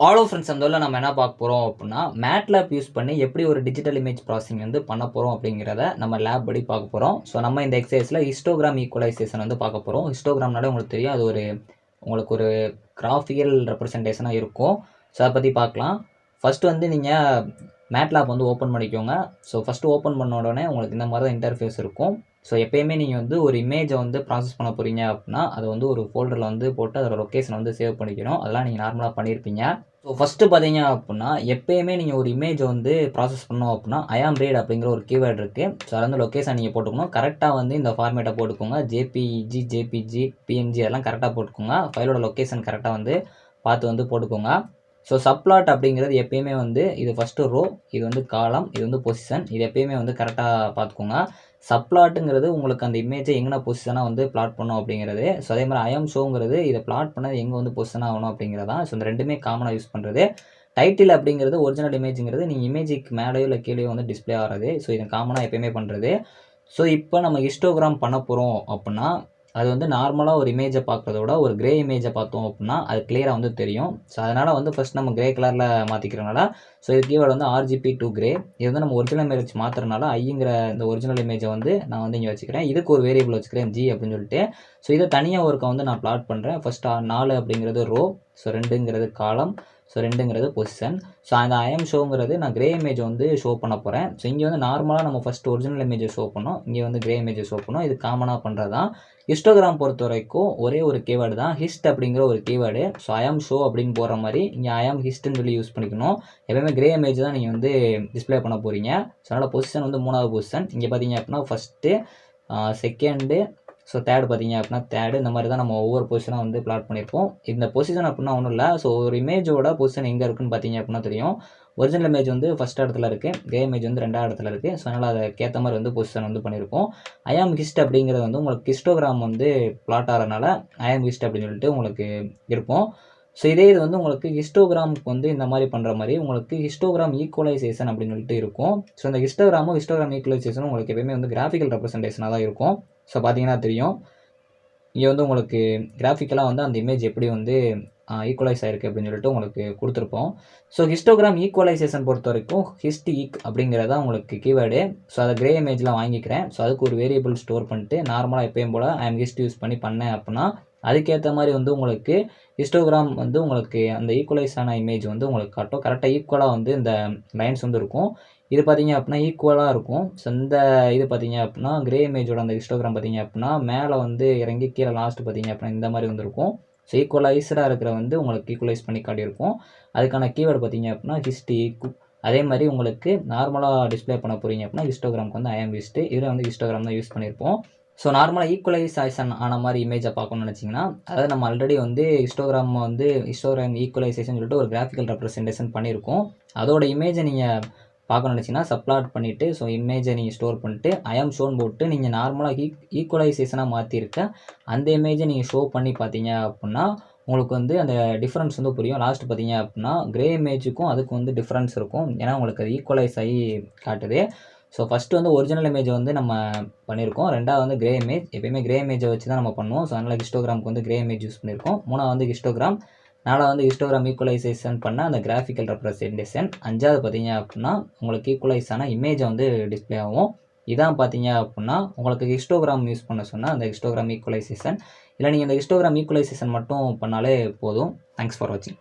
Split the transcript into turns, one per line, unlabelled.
ஆலோ friends அந்த நம்ம என்ன பார்க்க போகிறோம் அப்படின்னா மேட்லேப் யூஸ் பண்ணி எப்படி ஒரு டிஜிட்டல் இமேஜ் ப்ராசஸிங் வந்து பண்ண போகிறோம் அப்படிங்கிறத நம்ம லேப் படி பார்க்க போகிறோம். ஸோ நம்ம இந்த எக்ஸசைஸில் ஹிஸ்டோகிராம் ஈக்குவலைசேஷன் வந்து பார்க்க போகிறோம். ஹிஸ்டோகிராம்னாலே உங்களுக்கு தெரியும், அது உங்களுக்கு ஒரு கிராஃபிக்கல் ரெப்ரசன்டேஷனாக இருக்கும். ஸோ அதை பற்றி பார்க்கலாம். ஃபஸ்ட்டு வந்து நீங்கள் மேட்லேப் வந்து ஓப்பன் பண்ணிக்கோங்க. ஸோ ஃபஸ்ட்டு ஓப்பன் பண்ண உடனே உங்களுக்கு இந்த மாதிரி தான் இன்டர்ஃபேஸ் இருக்கும். ஸோ எப்பயுமே நீங்கள் வந்து ஒரு இமேஜை வந்து ப்ராசஸ் பண்ண போகிறீங்க அப்படின்னா அதை வந்து ஒரு ஃபோல்டரில் வந்து போட்டு அதோட லொக்கேஷனை வந்து சேவ் பண்ணிக்கணும். அதெல்லாம் நீங்கள் நார்மலாக பண்ணியிருப்பீங்க. ஸோ ஃபஸ்ட்டு பார்த்தீங்க அப்படின்னா எப்பயுமே நீங்கள் ஒரு இமேஜை வந்து ப்ராசஸ் பண்ணோம் அப்படின்னா imread அப்படிங்கிற ஒரு கீவேர்டு இருக்குது. ஸோ அதை வந்து லொக்கேஷன் நீங்கள் போட்டுக்கணும். கரெக்டாக வந்து இந்த ஃபார்மேட்டை போட்டுக்கோங்க. ஜேபிஜி பிஎன்ஜி அதெல்லாம் கரெக்டாக போட்டுக்கோங்க. ஃபைலோட லொக்கேஷன் கரெக்டாக வந்து பார்த்து வந்து போட்டுக்கோங்க. ஸோ சப்ளாட் அப்படிங்கிறது எப்பயுமே வந்து இது ஃபஸ்ட்டு ரோ, இது வந்து காலம், இது வந்து பொசிஷன். இது எப்பயுமே வந்து கரெக்டாக பார்த்துக்கோங்க. சப்ளாட்டுங்கிறது உங்களுக்கு அந்த இமேஜை எங்கே பொசிஷனாக வந்து பிளாட் பண்ணும் அப்படிங்கிறது. ஸோ அதே மாதிரி imshowங்கிறது இதை பிளாட் பண்ணது எங்கே வந்து பொசிஷன் ஆகணும் அப்படிங்கிறதான். ஸோ இந்த ரெண்டுமே காமனாக யூஸ் பண்ணுறது. டைட்டில் அப்படிங்கிறது ஒரிஜினல் இமேஜுங்கிறது நீங்கள் இமேஜுக்கு மேலேயோ இல்லை கீழேயோ வந்து டிஸ்பிளே ஆகிறது. ஸோ இது காமனாக எப்பயுமே பண்ணுறது. ஸோ இப்போ நம்ம ஹிஸ்டோகிராம் பண்ண போகிறோம் அப்படின்னா அது வந்து நார்மலாக ஒரு இமேஜை பார்க்குறத விட ஒரு கிரே இமேஜை பார்த்தோம் அப்படின்னா அது கிளியராக வந்து தெரியும். ஸோ அதனால் வந்து ஃபஸ்ட் நம்ம கிரே கலரில் மாற்றிக்கிறனால ஸோ இது கீவேர்டு வந்து RGB to கிரே. இது வந்து நம்ம ஒரிஜினல் இமேஜ் மாற்றுறதுனால ஐங்கிற இந்த ஒரிஜினல் இமேஜை வந்து நான் வந்து இங்கே வச்சுக்கிறேன். இதுக்கு ஒரு வேரியபிள் வச்சுக்கிறேன் G அப்படின்னு சொல்லிட்டு. ஸோ இதை தனியாக ஒருக்க வந்து நான் பிளாட் பண்ணுறேன். ஃபஸ்ட் 4 அப்படிங்கிறது ரோ, ஸோ 2ங்கிறது காலம், ஸோ 2ங்கிறது பொசிஷன். ஸோ அந்த imshowங்கிறது நான் கிரே இமேஜை வந்து ஷோ பண்ண போகிறேன். ஸோ இங்கே வந்து நார்மலாக நம்ம ஃபஸ்ட் ஒரிஜினல் இமேஜை ஷோ பண்ணோம், இங்கே வந்து கிரே இமேஜை ஷோ பண்ணோம். இது காமனாக பண்ணுறது தான். ஹிஸ்டோகிராம் பொறுத்த வரைக்கும் ஒரே ஒரு கீவேர்டு தான், ஹிஸ்ட் அப்படிங்கிற ஒரு கீவேர்டு. ஸோ imshow அப்படின்னு போகிற மாதிரி இங்கே imhistன்னு சொல்லி யூஸ் பண்ணிக்கணும். எப்பவுமே கிரே இமேஜ் தான் நீங்கள் வந்து டிஸ்பிளே பண்ண போகிறீங்க. ஸோ அதனால் பொசிஷன் வந்து 3வது பொசிஷன். இங்கே பார்த்தீங்க அப்படின்னா ஃபஸ்ட்டு, செகண்டு, ஸோ தேர்டு பார்த்தீங்க அப்படின்னா தேர்டு. இந்த மாதிரி தான் நம்ம ஒவ்வொரு பொசிஷனாக வந்து பிளாட் பண்ணியிருப்போம். இந்த பொசிஷன் அப்படின்னா ஒன்றும் இல்லை. ஸோ ஒரு இமேஜோட பொசிஷன் எங்கே இருக்குன்னு பார்த்தீங்க அப்படின்னா தெரியும். ஒரிஜினல் இமேஜ் வந்து ஃபஸ்ட் இடத்துல இருக்குது, கிரே இமேஜ் வந்து 2வது இடத்துல இருக்குது. ஸோ அதனால் அதுக்கேற்ற மாதிரி வந்து பொசிஷன் வந்து பண்ணியிருப்போம். imhist அப்படிங்கிறது வந்து உங்களுக்கு ஹிஸ்டோகிராம் வந்து பிளாட் ஆகிறதுனால imhist அப்படின்னு சொல்லிட்டு உங்களுக்கு இருக்கும். ஸோ இதே இது வந்து உங்களுக்கு ஹிஸ்டோகிராமுக்கு வந்து இந்த மாதிரி பண்ணுற மாதிரி உங்களுக்கு ஹிஸ்டோகிராம் ஈக்குவலைசேஷன் அப்படின்னு சொல்லிட்டு இருக்கும். ஸோ இந்த ஹிஸ்டோகிராம் ஈக்குவலைசேஷனும் உங்களுக்கு எப்பயுமே வந்து கிராஃபிக்கல் ரெப்ரசன்டேஷனாக தான் இருக்கும். ஸோ பார்த்தீங்கன்னா தெரியும், இங்கே வந்து உங்களுக்கு கிராஃபிக்கலாக வந்து அந்த இமேஜ் எப்படி வந்து ஈக்குவலைஸ் ஆகிருக்கு அப்படின்னு சொல்லிட்டு உங்களுக்கு கொடுத்துருப்போம். ஸோ ஹிஸ்டோகிராம் ஈக்குவலைசேஷன் பொறுத்த வரைக்கும் ஹிஸ்ட் அப்படிங்கிறதா உங்களுக்கு கீவேர்டு. ஸோ அதை கிரே இமேஜில் வாங்கிக்கிறேன். ஸோ அதுக்கு ஒரு வேரியபிள் ஸ்டோர் பண்ணிட்டு நார்மலாக எப்பயும் போல் hist யூஸ் பண்ணி பண்ணேன் அப்படின்னா அதுக்கேற்ற மாதிரி வந்து உங்களுக்கு ஹிஸ்டோகிராம் வந்து உங்களுக்கு அந்த ஈக்குவலைஸ் ஆன இமேஜ் வந்து உங்களுக்கு காட்டும். கரெக்டாக ஈக்குவலாக வந்து இந்த லைன்ஸ் வந்து இருக்கும். இது பார்த்தீங்க அப்படின்னா ஈக்குவலாக இருக்கும். ஸோ இந்த இது பார்த்தீங்க அப்படின்னா கிரே இமேஜோட அந்த ஹிஸ்டோகிராம் பார்த்தீங்க அப்படின்னா மேலே வந்து இறங்கி கீழே லாஸ்ட் பார்த்தீங்க அப்படின்னா இந்த மாதிரி வந்துருக்கும். ஸோ ஈக்குவலைஸ்டாக இருக்கிற வந்து உங்களுக்கு ஈக்குவலைஸ் பண்ணி காட்டியிருக்கும். அதுக்கான கீவேர்டு பார்த்தீங்க அப்படின்னா ஹிஸ்ட் ஈக்கு. அதே மாதிரி உங்களுக்கு நார்மலாக டிஸ்பிளே பண்ண போகிறீங்க அப்படின்னா ஹிஸ்டோகிராமுக்கு வந்து imhist. இதில் வந்து ஹிஸ்டோகிராம் தான் யூஸ் பண்ணியிருப்போம். ஸோ நார்மலாக ஈக்குவலைசேஷன் ஆன மாதிரி இமேஜை பார்க்கணும்னு நினச்சிங்கன்னா அதாவது நம்ம ஆல்ரெடி வந்து ஹிஸ்டோகிராம் ஈக்குவலைசேஷன் சொல்லிட்டு ஒரு கிராஃபிக்கல் ரெப்ரசன்டேஷன் பண்ணியிருக்கோம். அதோட இமேஜை நீங்கள் பார்க்கணும்னு நினச்சிங்கன்னா சப்ளாட் பண்ணிவிட்டு ஸோ இமேஜை நீங்கள் ஸ்டோர் பண்ணிட்டு imshowன்னு போட்டு நீங்கள் நார்மலாக ஈக்குவலைசேஷனாக மாற்றிருக்க அந்த இமேஜை நீங்கள் ஷோ பண்ணி பார்த்தீங்க அப்படின்னா உங்களுக்கு வந்து அந்த டிஃப்ரென்ஸ் வந்து புரியும். லாஸ்ட் பார்த்தீங்க அப்படின்னா கிரே இமேஜுக்கும் அதுக்கு வந்து டிஃப்ரென்ஸ் இருக்கும். ஏன்னா உங்களுக்கு அது ஈக்குவலைஸ் ஆகி காட்டுது. ஸோ ஃபஸ்ட்டு வந்து ஒரிஜினல் இமேஜை வந்து நம்ம பண்ணியிருக்கோம். 2வது வந்து கிரே இமேஜ். எப்பயுமே கிரே இமேஜை வச்சு தான் நம்ம பண்ணுவோம். ஸோ அதனால் ஹிஸ்டோகிராமுக்கு வந்து கிரே இமேஜ் யூஸ் பண்ணியிருக்கோம். 3வது வந்து ஹிஸ்டோகிராம். 4வது வந்து ஹிஸ்டோகிராம் ஈக்குவலைசேஷன் பண்ண அந்த கிராஃபிக்கல் ரெப்ரசன்டேஷன். 5வது பார்த்தீங்க அப்படின்னா உங்களுக்கு ஈக்குவலைஸ் ஆன இமேஜை வந்து டிஸ்பிளே ஆகும். இதான் பார்த்தீங்க அப்படின்னா உங்களுக்கு ஹிஸ்டோகிராம் யூஸ் பண்ண சொன்னால் அந்த ஹிஸ்டோகிராம் ஈக்குவலைசேஷன். இல்லை நீங்கள் இந்த ஹிஸ்டோகிராம் ஈக்குவலைசேஷன் மட்டும் பண்ணாலே போதும். தேங்க்ஸ் ஃபார் வாட்சிங்.